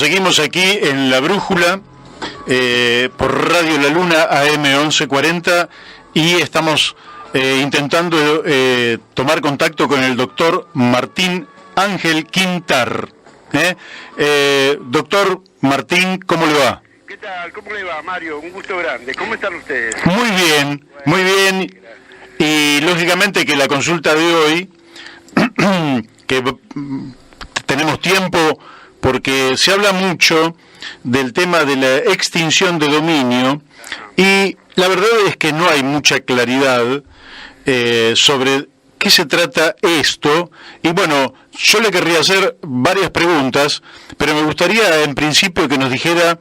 Seguimos aquí en La Brújula, por Radio La Luna AM 1140, y estamos intentando tomar contacto con el doctor Martín Ángel Quintar. Doctor Martín, ¿cómo le va? ¿Qué tal? ¿Cómo le va, Mario? Un gusto grande. ¿Cómo están ustedes? Muy bien, muy bien. Y lógicamente que la consulta de hoy, que tenemos tiempo, porque se habla mucho del tema de la extinción de dominio, y la verdad es que no hay mucha claridad sobre qué se trata esto. Y bueno, yo le querría hacer varias preguntas, pero me gustaría en principio que nos dijera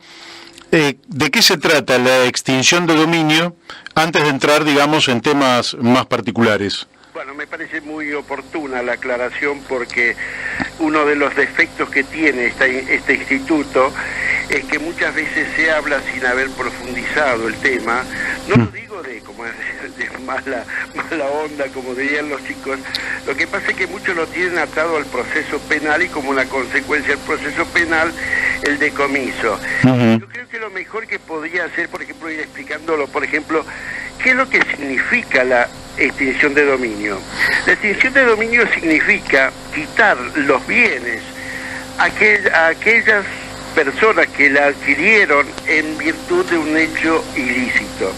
de qué se trata la extinción de dominio antes de entrar, digamos, en temas más particulares. Bueno, me parece muy oportuna la aclaración, porque uno de los defectos que tiene este instituto es que muchas veces se habla sin haber profundizado el tema. No lo digo de mala onda, como dirían los chicos. Lo que pasa es que muchos lo tienen atado al proceso penal, y como una consecuencia del proceso penal, el decomiso. Yo creo que lo mejor que podría hacer, por ejemplo, ir explicándolo, por ejemplo, ¿qué es lo que significa la extinción de dominio? La extinción de dominio significa quitar los bienes a aquellas personas que la adquirieron en virtud de un hecho ilícito.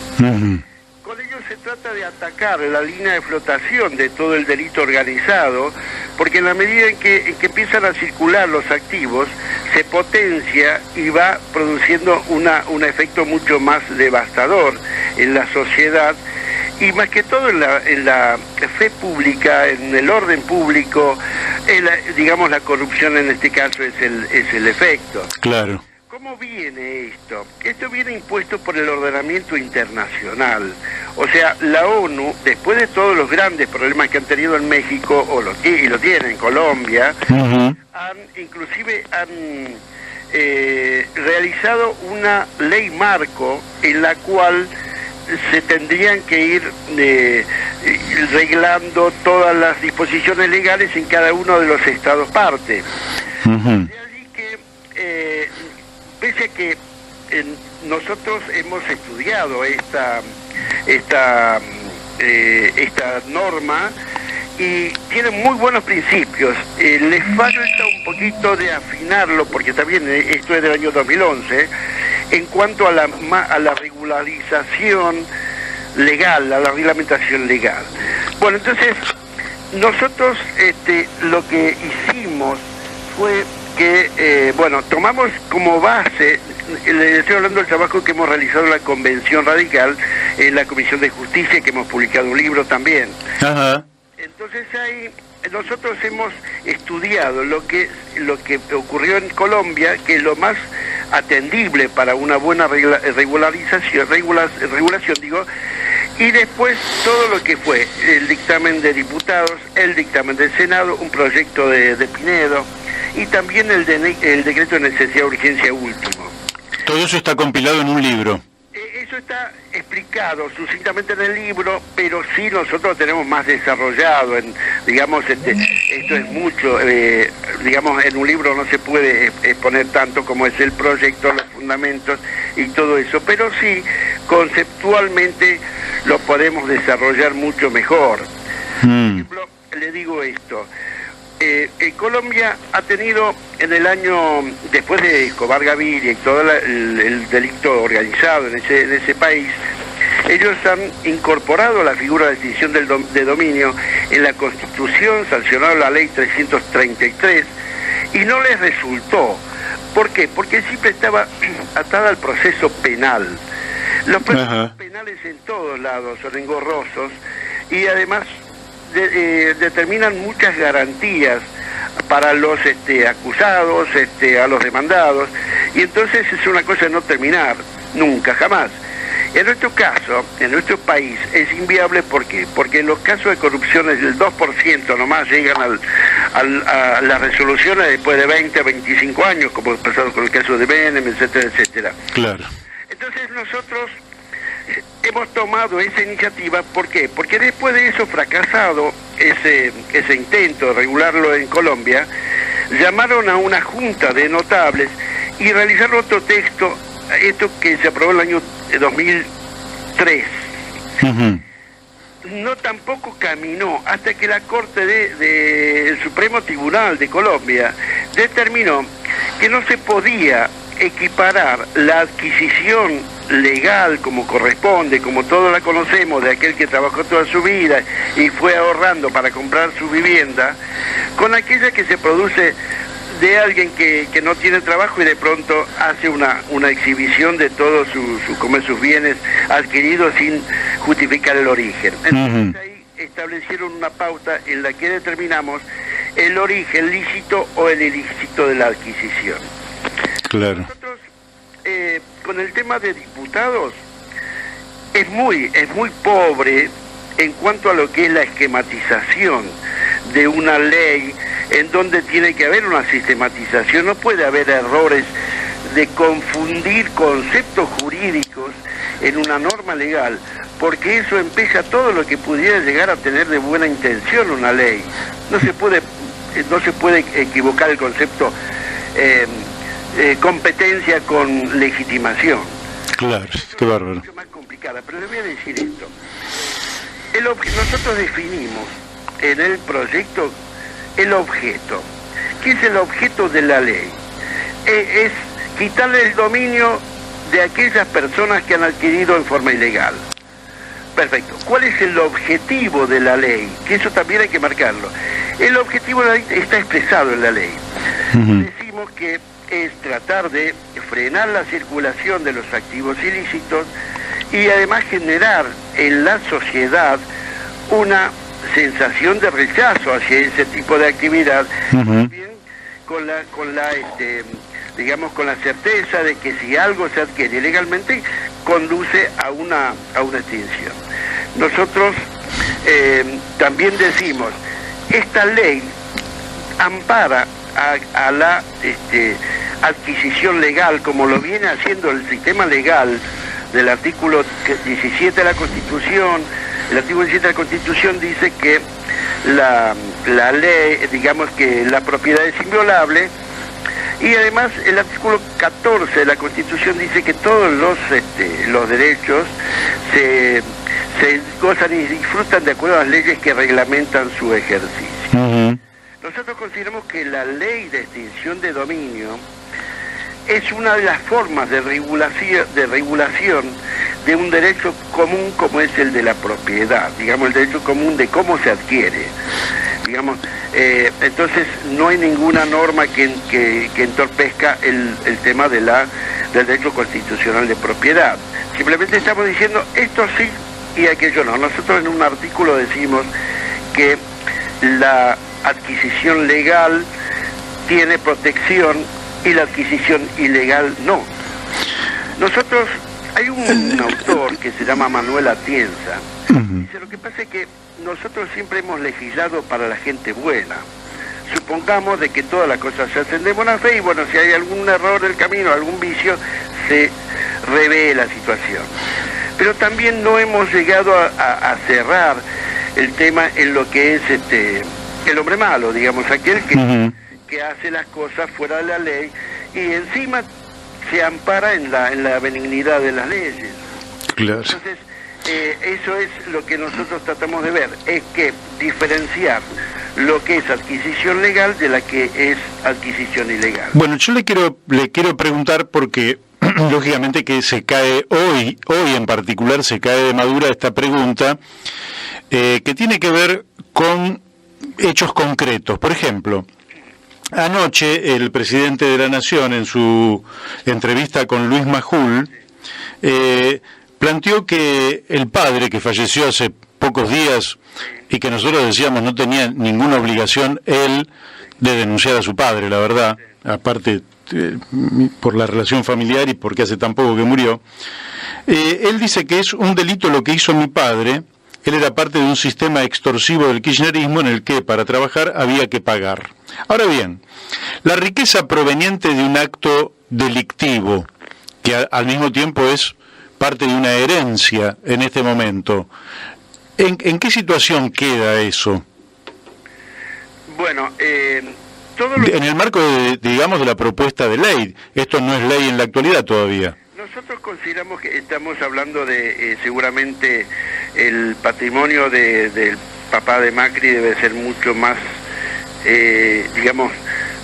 Con ello se trata de atacar la línea de flotación de todo el delito organizado, porque en la medida en que empiezan a circular los activos, se potencia y va produciendo un efecto mucho más devastador en la sociedad, y más que todo en la fe pública, en el orden público. Digamos, la corrupción en este caso es el efecto. Claro. ¿Cómo viene esto? Esto viene impuesto por el ordenamiento internacional. O sea, la ONU, después de todos los grandes problemas que han tenido en México, y lo tienen en Colombia, inclusive han realizado una ley marco en la cual se tendrían que ir reglando todas las disposiciones legales en cada uno de los estados parte. De allí que, pese a que nosotros hemos estudiado esta norma, y tiene muy buenos principios, le falta un poquito de afinarlo, porque también esto es del año 2011, en cuanto a la regularización legal, a la reglamentación legal. Bueno, entonces, nosotros lo que hicimos fue que, tomamos como base, le estoy hablando del trabajo que hemos realizado en la Convención Radical, en la Comisión de Justicia, que hemos publicado un libro también. Ajá. Entonces ahí nosotros hemos estudiado lo que ocurrió en Colombia, que es lo más atendible para una buena regulación, y después todo lo que fue el dictamen de diputados, el dictamen del Senado, un proyecto de Pinedo, y también el decreto de necesidad de urgencia último. Todo eso está compilado en un libro. Eso está explicado sucintamente en el libro, pero sí nosotros tenemos más desarrollado, esto es mucho, en un libro no se puede exponer tanto como es el proyecto, los fundamentos y todo eso, pero sí, conceptualmente lo podemos desarrollar mucho mejor. Por ejemplo, le digo esto. Colombia ha tenido en el año, después de Escobar Gaviria y todo el delito organizado en ese país, ellos han incorporado la figura de extinción de dominio en la Constitución, sancionado la ley 333, y no les resultó. ¿Por qué? Porque siempre estaba atada al proceso penal. Los procesos penales en todos lados son engorrosos, y además determinan muchas garantías para los acusados, a los demandados, y entonces es una cosa de no terminar nunca, jamás. En nuestro caso, en nuestro país, es inviable. ¿Por qué? Porque en los casos de corrupción el 2% nomás llegan a las resoluciones después de 20, 25 años, como ha pasado con el caso de Menem, etcétera, etcétera. Claro. Entonces nosotros hemos tomado esa iniciativa. ¿Por qué? Porque después de eso, fracasado ese intento de regularlo en Colombia, llamaron a una junta de notables y realizar otro texto, esto que se aprobó en el año 2003. No tampoco caminó hasta que la Corte del Supremo Tribunal de Colombia determinó que no se podía equiparar la adquisición legal como corresponde, como todos la conocemos, de aquel que trabajó toda su vida y fue ahorrando para comprar su vivienda, con aquella que se produce de alguien que no tiene trabajo y de pronto hace una exhibición de todos sus bienes adquiridos sin justificar el origen. Entonces ahí establecieron una pauta en la que determinamos el origen lícito o el ilícito de la adquisición. Claro. Nosotros, con el tema de diputados, es muy pobre en cuanto a lo que es la esquematización de una ley, en donde tiene que haber una sistematización. No puede haber errores de confundir conceptos jurídicos en una norma legal, porque eso empieza todo lo que pudiera llegar a tener de buena intención una ley. No se puede equivocar el concepto competencia con legitimación. Claro, qué bárbaro. Es mucho más complicada, pero le voy a decir esto. Nosotros definimos en el proyecto el objeto. ¿Qué es el objeto de la ley? Es quitarle el dominio de aquellas personas que han adquirido en forma ilegal. Perfecto. ¿Cuál es el objetivo de la ley? Que eso también hay que marcarlo. El objetivo de la ley está expresado en la ley. Decimos que es tratar de frenar la circulación de los activos ilícitos y además generar en la sociedad una sensación de rechazo hacia ese tipo de actividad, también con la certeza de que si algo se adquiere ilegalmente conduce a una extinción. Nosotros también decimos, esta ley ampara a la adquisición legal, como lo viene haciendo el sistema legal del artículo 17 de la Constitución. El artículo 17 de la Constitución dice que la ley, digamos que la propiedad es inviolable, y además el artículo 14 de la Constitución dice que todos los derechos se gozan y disfrutan de acuerdo a las leyes que reglamentan su ejercicio. Nosotros consideramos que la ley de extinción de dominio es una de las formas de regulación de un derecho común como es el de la propiedad, digamos, el derecho común de cómo se adquiere, digamos. Entonces no hay ninguna norma que entorpezca el tema del derecho constitucional de propiedad. Simplemente estamos diciendo esto sí y aquello no. Nosotros en un artículo decimos que la adquisición legal tiene protección y la adquisición ilegal no. Nosotros, hay un autor que se llama Manuel Atienza, dice, lo que pasa es que nosotros siempre hemos legislado para la gente buena. Supongamos de que todas las cosas se hacen de buena fe y bueno, si hay algún error del camino, algún vicio, se revé la situación. Pero también no hemos llegado a cerrar el tema en lo que es el hombre malo, digamos, aquel que hace las cosas fuera de la ley y encima se ampara en la benignidad de las leyes. Claro. Entonces, eso es lo que nosotros tratamos de ver, es que diferenciar lo que es adquisición legal de la que es adquisición ilegal. Bueno, yo le quiero preguntar porque lógicamente que se cae hoy en particular se cae de madura esta pregunta que tiene que ver con hechos concretos. Por ejemplo, anoche el presidente de la Nación en su entrevista con Luis Majul planteó que el padre que falleció hace pocos días y que nosotros decíamos no tenía ninguna obligación él de denunciar a su padre, la verdad, aparte por la relación familiar y porque hace tan poco que murió, él dice que es un delito lo que hizo mi padre. Él era parte de un sistema extorsivo del kirchnerismo en el que para trabajar había que pagar. Ahora bien, la riqueza proveniente de un acto delictivo, que al mismo tiempo es parte de una herencia en este momento, ¿en qué situación queda eso? Bueno, en el marco, digamos, de la propuesta de ley. Esto no es ley en la actualidad todavía. Nosotros consideramos que estamos hablando de, seguramente, el patrimonio del papá de Macri debe ser mucho más, digamos,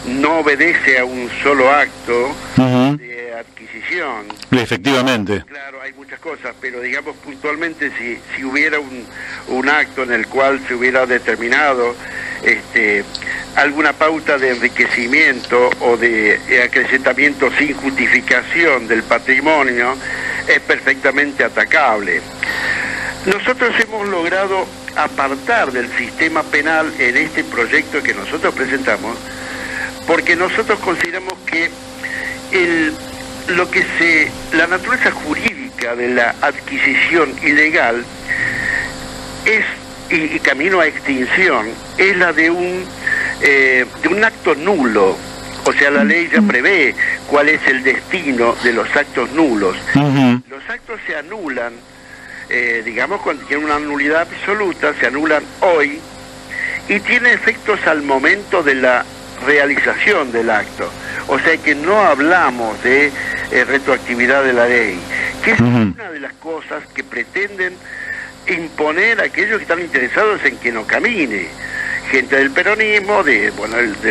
no obedece a un solo acto de adquisición. Efectivamente. Claro, hay muchas cosas, pero digamos puntualmente si hubiera un acto en el cual se hubiera determinado alguna pauta de enriquecimiento o de acrecentamiento sin justificación del patrimonio, es perfectamente atacable. Nosotros hemos logrado apartar del sistema penal en este proyecto que nosotros presentamos, porque nosotros consideramos que la naturaleza jurídica de la adquisición ilegal es, y camino a extinción, es la de un acto nulo. O sea, la ley ya prevé cuál es el destino de los actos nulos. Los actos se anulan, digamos, cuando tienen una nulidad absoluta, se anulan hoy y tiene efectos al momento de la realización del acto. O sea que no hablamos de retroactividad de la ley, que es una de las cosas que pretenden imponer a aquellos que están interesados en que no camine, gente del peronismo, de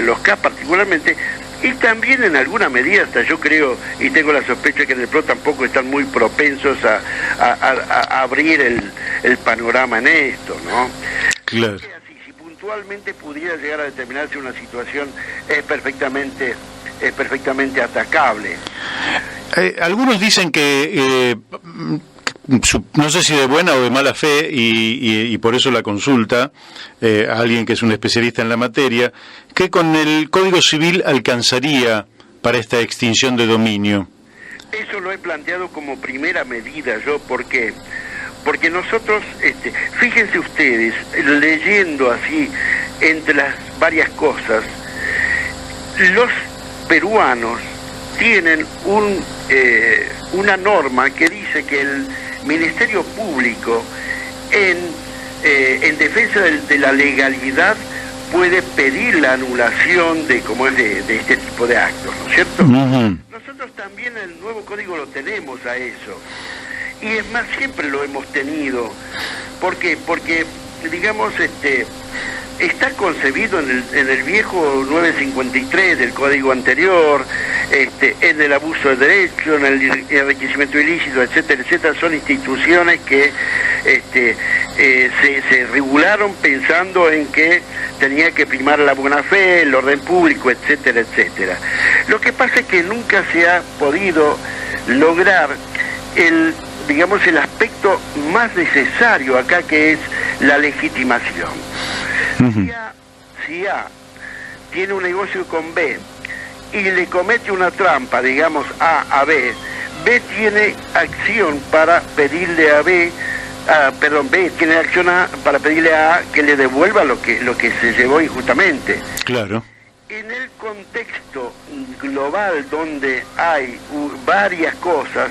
los K particularmente, y también en alguna medida, hasta yo creo, y tengo la sospecha que en el PRO tampoco están muy propensos a abrir el panorama en esto, ¿no? Claro. Si puntualmente pudiera llegar a determinarse una situación, es perfectamente atacable. Algunos dicen que no sé si de buena o de mala fe, y por eso la consulta a alguien que es un especialista en la materia, que con el Código Civil alcanzaría para esta extinción de dominio. Eso lo he planteado como primera medida yo, ¿por qué? Porque nosotros, fíjense ustedes, leyendo así entre las varias cosas, los peruanos tienen una norma que dice que el Ministerio Público en defensa de la legalidad puede pedir la anulación de este tipo de actos, ¿no es cierto? Nosotros también en el nuevo código lo tenemos a eso, y es más, siempre lo hemos tenido. ¿Por qué? Porque, digamos, está concebido en el viejo 953 del código anterior, en el abuso de derecho, en el enriquecimiento ilícito, etcétera, etcétera. Son instituciones que se regularon pensando en que tenía que primar la buena fe, el orden público, etcétera, etcétera. Lo que pasa es que nunca se ha podido lograr el aspecto más necesario acá, que es la legitimación. Si A tiene un negocio con B y le comete una trampa, digamos, a B, B tiene acción para pedirle a B tiene acción para pedirle a A que le devuelva lo que se llevó injustamente. Claro. En el contexto global donde hay varias cosas,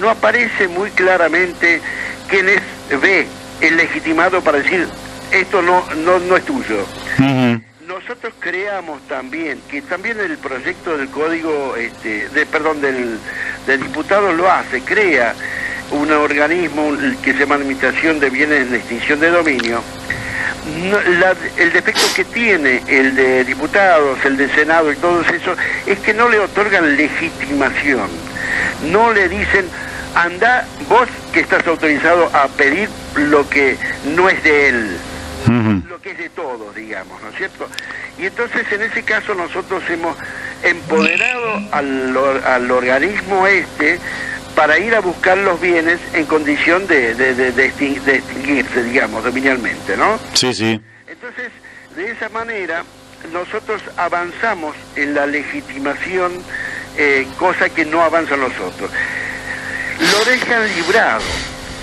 no aparece muy claramente quién es B, el legitimado para decir esto no es tuyo. Nosotros creamos también que también el proyecto del código del diputado lo hace, crea un organismo que se llama Administración de Bienes en Extinción de Dominio. El defecto que tiene el de diputados, el de Senado y todo eso, es que no le otorgan legitimación. No le dicen, anda vos que estás autorizado a pedir lo que no es de él, lo que es de todos, digamos, ¿no es cierto? Y entonces en ese caso nosotros hemos empoderado al organismo para ir a buscar los bienes en condición de extinguirse, digamos, dominialmente, ¿no? Sí, sí. Entonces, de esa manera, nosotros avanzamos en la legitimación, cosa que no avanzan los otros. Lo dejan librado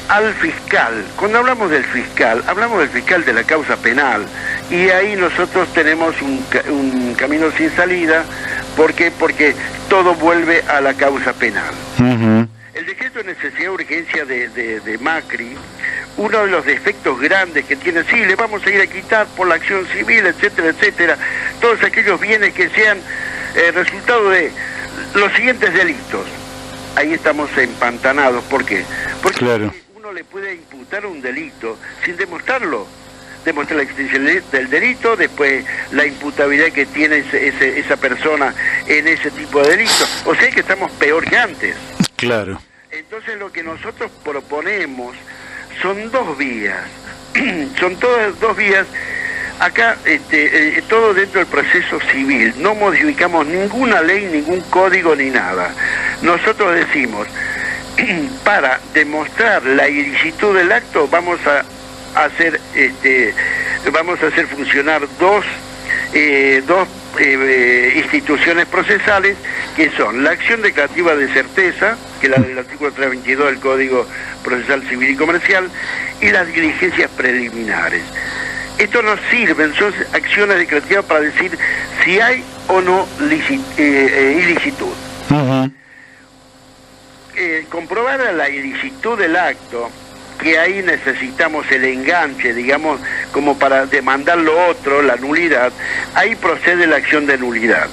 al fiscal. Cuando hablamos del fiscal de la causa penal, y ahí nosotros tenemos un camino sin salida. ¿Por qué? Porque todo vuelve a la causa penal. El decreto de necesidad y urgencia de Macri, uno de los defectos grandes que tiene, sí, le vamos a ir a quitar por la acción civil, etcétera, etcétera, todos aquellos bienes que sean resultado de los siguientes delitos. Ahí estamos empantanados. ¿Por qué? Porque claro, uno le puede imputar un delito sin demostrarlo. Demostrar la existencia del delito, después la imputabilidad que tiene esa persona en ese tipo de delitos. O sea que estamos peor que antes. claro. Entonces lo que nosotros proponemos son dos vías. Son todas dos vías. Acá, todo dentro del proceso civil. No modificamos ninguna ley, ningún código ni nada. Nosotros decimos, para demostrar la ilicitud del acto, vamos a hacer funcionar dos instituciones procesales, que son la acción declarativa de certeza, que es la del artículo 322 del Código Procesal Civil y Comercial, y las diligencias preliminares. Esto nos sirven, son acciones declarativas para decir si hay o no ilicitud. Uh-huh. Comprobar la ilicitud del acto, que ahí necesitamos el enganche, digamos, como para demandar lo otro, la nulidad, ahí procede la acción de nulidad.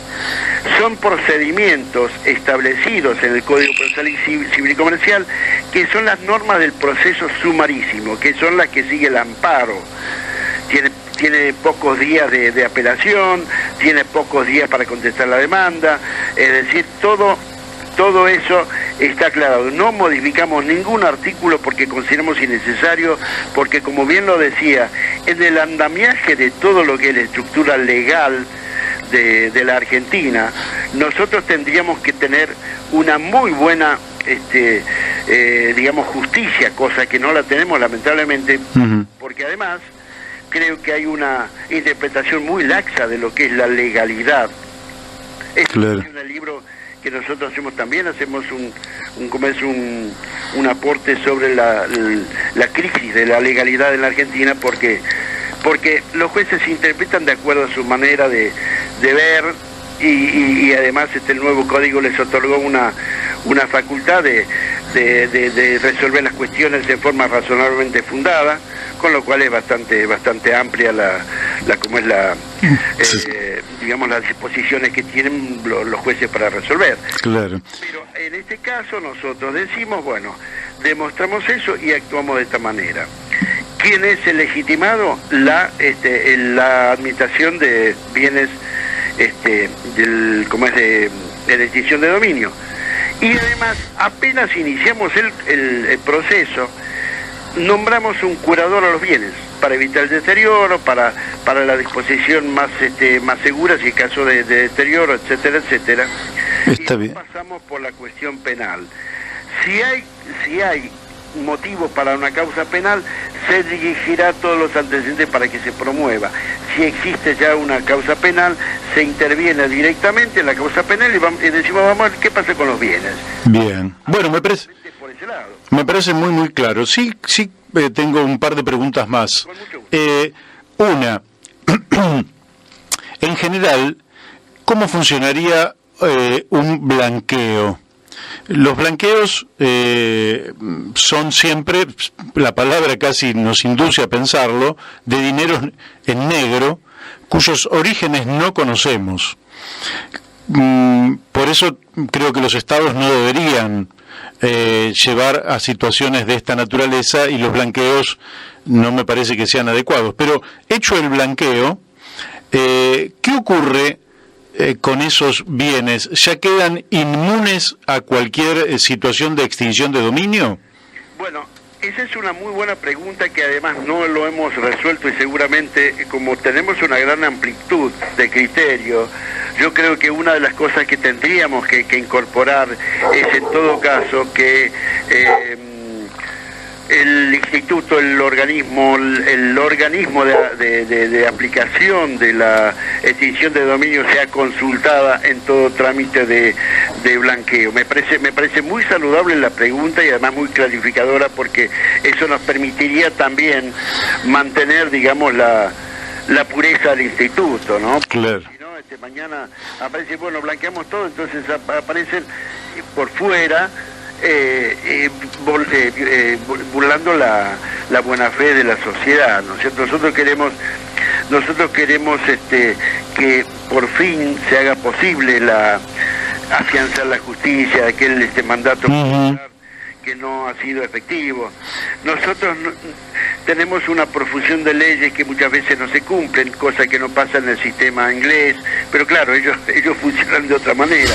Son procedimientos establecidos en el Código Procesal Civil y Comercial, que son las normas del proceso sumarísimo, que son las que sigue el amparo. Tiene pocos días de apelación, tiene pocos días para contestar la demanda, es decir, todo eso está aclarado. No modificamos ningún artículo porque consideramos innecesario, porque como bien lo decía, en el andamiaje de todo lo que es la estructura legal de la Argentina, nosotros tendríamos que tener una muy buena digamos justicia, cosa que no la tenemos lamentablemente, uh-huh, porque además creo que hay una interpretación muy laxa de lo que es la legalidad. Claro. Es un libro que nosotros hacemos un aporte sobre la crisis de la legalidad en la Argentina, porque los jueces se interpretan de acuerdo a su manera de ver, y además el nuevo código les otorgó una facultad de resolver las cuestiones de forma razonablemente fundada, con lo cual es bastante amplia digamos las disposiciones que tienen los jueces para resolver. Claro. Pero en este caso nosotros decimos, bueno, demostramos eso y actuamos de esta manera. ¿Quién es el legitimado? La administración de bienes de extinción de dominio. Y además, apenas iniciamos el proceso, nombramos un curador a los bienes para evitar el deterioro, para la disposición más segura si en caso de deterioro, etcétera, etcétera. Está y bien. Pasamos por la cuestión penal. Si hay motivo para una causa penal, se dirigirá a todos los antecedentes para que se promueva. Si existe ya una causa penal, se interviene directamente en la causa penal y decimos, vamos a ver qué pasa con los bienes. Bien. Bueno, me parece muy, muy claro. Sí, tengo un par de preguntas más. Una, en general, ¿cómo funcionaría un blanqueo? Los blanqueos son siempre, la palabra casi nos induce a pensarlo, de dinero en negro, cuyos orígenes no conocemos. Por eso creo que los estados no deberían llevar a situaciones de esta naturaleza, y los blanqueos no me parece que sean adecuados. Pero hecho el blanqueo, ¿qué ocurre con esos bienes? ¿Ya quedan inmunes a cualquier situación de extinción de dominio? Bueno, esa es una muy buena pregunta que además no lo hemos resuelto, y seguramente como tenemos una gran amplitud de criterio, yo creo que una de las cosas que tendríamos que incorporar es en todo caso que el instituto, el organismo de aplicación de la extinción de dominio sea consultada en todo trámite de blanqueo. Me parece muy saludable la pregunta y además muy clarificadora, porque eso nos permitiría también mantener, digamos, la pureza del instituto, ¿no? Claro. Si no, mañana aparece, bueno, blanqueamos todo, entonces aparecen por fuera burlando la buena fe de la sociedad, ¿no es cierto? Nosotros queremos nosotros queremos que por fin se haga posible afianzar la justicia, aquel mandato que no ha sido efectivo. Nosotros tenemos una profusión de leyes que muchas veces no se cumplen, cosa que no pasa en el sistema inglés, pero claro, ellos funcionan de otra manera,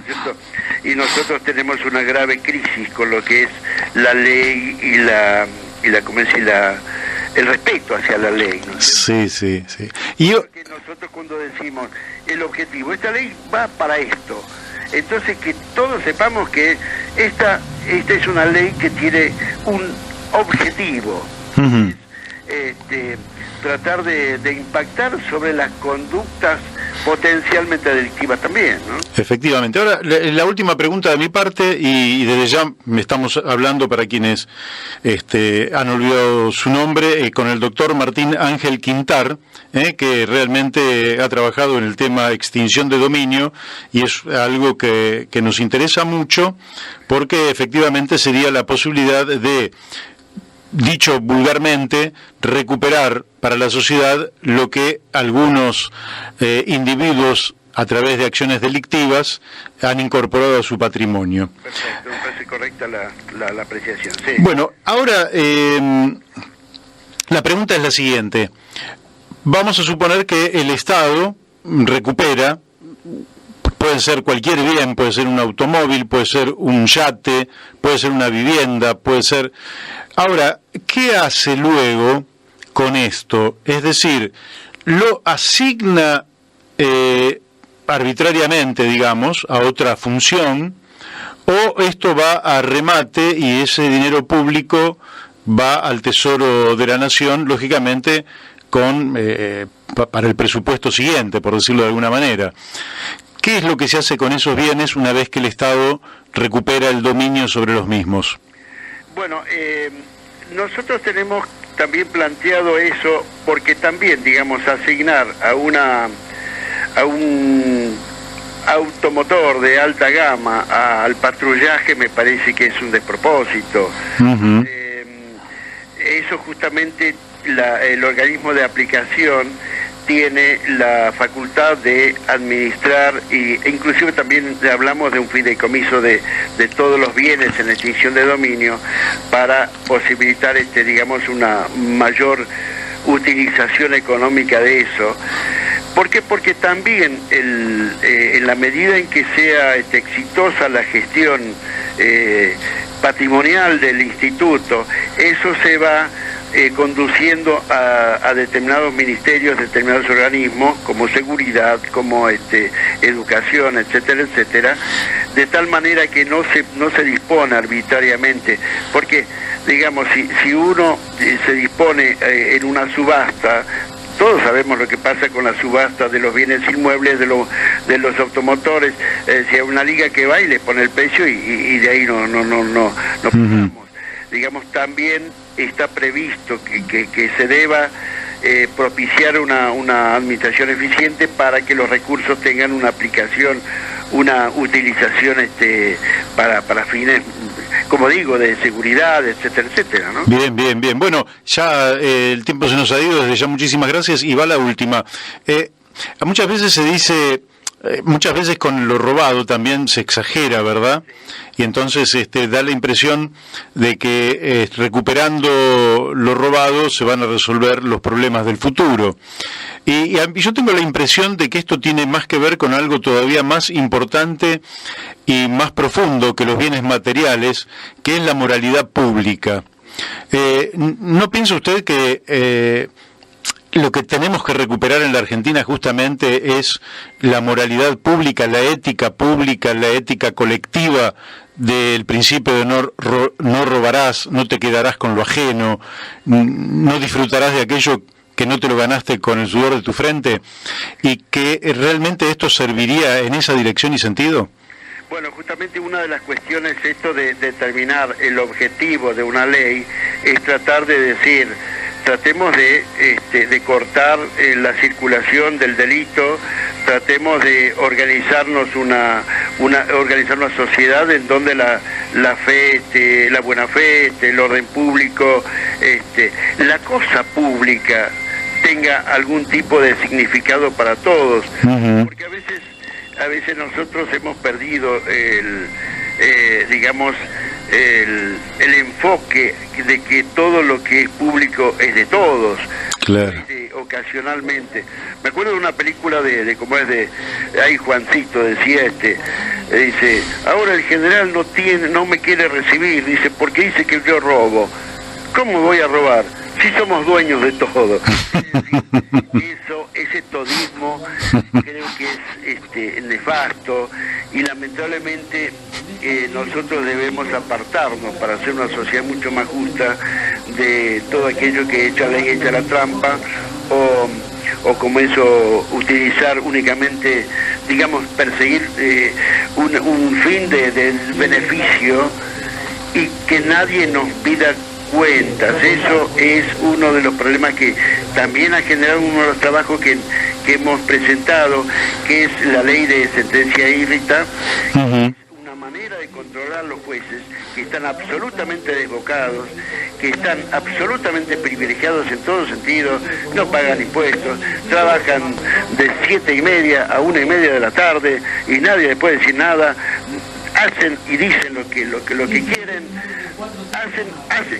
¿cierto? Y nosotros tenemos una grave crisis con lo que es la ley y el respeto hacia la ley, ¿no? Sí. Porque nosotros cuando decimos el objetivo, esta ley va para esto, entonces que todos sepamos que esta es una ley que tiene un objetivo, tratar de impactar sobre las conductas potencialmente delictivas también, ¿no? Efectivamente. Ahora, la última pregunta de mi parte, y desde ya me estamos hablando para quienes han olvidado su nombre, con el doctor Martín Ángel Quintar, que realmente ha trabajado en el tema extinción de dominio, y es algo que nos interesa mucho, porque efectivamente sería la posibilidad de, dicho vulgarmente, recuperar para la sociedad lo que algunos individuos a través de acciones delictivas han incorporado a su patrimonio. Perfecto, me parece correcta la apreciación. Sí. Bueno, ahora la pregunta es la siguiente. Vamos a suponer que el Estado recupera, puede ser cualquier bien, puede ser un automóvil, puede ser un yate, puede ser una vivienda, puede ser... Ahora, ¿qué hace luego con esto? Es decir, ¿lo asigna arbitrariamente, digamos, a otra función, o esto va a remate y ese dinero público va al Tesoro de la Nación, lógicamente, para el presupuesto siguiente, por decirlo de alguna manera? ¿Qué es lo que se hace con esos bienes una vez que el Estado recupera el dominio sobre los mismos? Bueno, nosotros tenemos también planteado eso, porque también, digamos, asignar a un automotor de alta gama al patrullaje me parece que es un despropósito. Eso justamente el organismo de aplicación tiene la facultad de administrar, e inclusive también hablamos de un fideicomiso de todos los bienes en extinción de dominio para posibilitar digamos una mayor utilización económica de eso. ¿Por qué? Porque también en la medida en que sea exitosa la gestión patrimonial del instituto, eso se va conduciendo a determinados ministerios, determinados organismos, como seguridad, como educación, etcétera, etcétera, de tal manera que no se dispone arbitrariamente, porque, digamos, si uno se dispone en una subasta, todos sabemos lo que pasa con la subasta de los bienes inmuebles, de los automotores, si hay una liga que va y le pone el precio y de ahí no pasamos. Digamos, también está previsto que se deba propiciar una administración eficiente para que los recursos tengan una aplicación, una utilización para fines, como digo, de seguridad, etcétera, etcétera, ¿no? Bien. Bueno, ya el tiempo se nos ha ido, desde ya muchísimas gracias, y va la última. Muchas veces se dice... muchas veces con lo robado también se exagera, ¿verdad? Y entonces da la impresión de que recuperando lo robado se van a resolver los problemas del futuro. Y yo tengo la impresión de que esto tiene más que ver con algo todavía más importante y más profundo que los bienes materiales, que es la moralidad pública. ¿No piensa usted que lo que tenemos que recuperar en la Argentina justamente es la moralidad pública, la ética colectiva del principio de no robarás, no te quedarás con lo ajeno, no disfrutarás de aquello que no te lo ganaste con el sudor de tu frente, y que realmente esto serviría en esa dirección y sentido? Bueno, justamente una de las cuestiones, esto de determinar el objetivo de una ley, es tratar de decir, tratemos de cortar la circulación del delito, tratemos de organizarnos organizar una sociedad en donde la fe, la buena fe, el orden público, la cosa pública tenga algún tipo de significado para todos, porque a veces nosotros hemos perdido digamos, el enfoque de que todo lo que es público es de todos. Claro. Ocasionalmente. Me acuerdo de una película de cómo es de ahí Juancito decía dice, ahora el general no me quiere recibir, dice, porque dice que yo robo. ¿Cómo voy a robar? Si somos dueños de todo. Ese todismo creo que es nefasto, y lamentablemente nosotros debemos apartarnos para hacer una sociedad mucho más justa de todo aquello que echa ley, echa la trampa, o como eso, utilizar únicamente, digamos, perseguir un fin del beneficio, y que nadie nos pida cuentas. Eso es uno de los problemas que también ha generado uno de los trabajos que hemos presentado, que es la ley de sentencia írrita. Una manera de controlar a los jueces que están absolutamente desbocados, que están absolutamente privilegiados en todo sentido, no pagan impuestos, trabajan de 7:30 a 1:30 de la tarde y nadie les puede decir nada, hacen y dicen lo que quieren.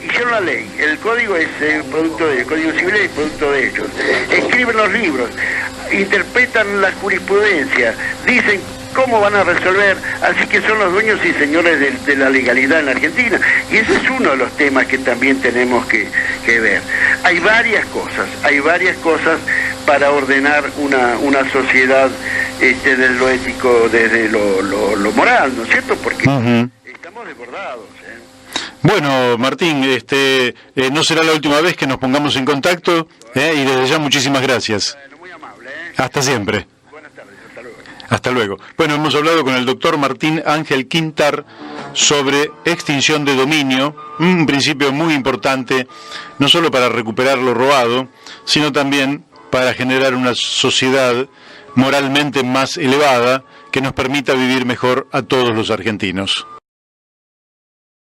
Hicieron la ley, el código es producto de ellos, el código civil es producto de ellos, escriben los libros, interpretan la jurisprudencia, dicen cómo van a resolver, así que son los dueños y señores de la legalidad en la Argentina, y ese es uno de los temas que también tenemos que ver. Hay varias cosas para ordenar una sociedad desde lo ético, desde lo moral, ¿no es cierto? Porque estamos desbordados. Bueno, Martín, no será la última vez que nos pongamos en contacto, y desde ya muchísimas gracias. Muy amable. Hasta siempre. Buenas tardes, hasta luego. Hasta luego. Bueno, hemos hablado con el doctor Martín Ángel Quintar sobre extinción de dominio, un principio muy importante, no solo para recuperar lo robado, sino también para generar una sociedad moralmente más elevada que nos permita vivir mejor a todos los argentinos.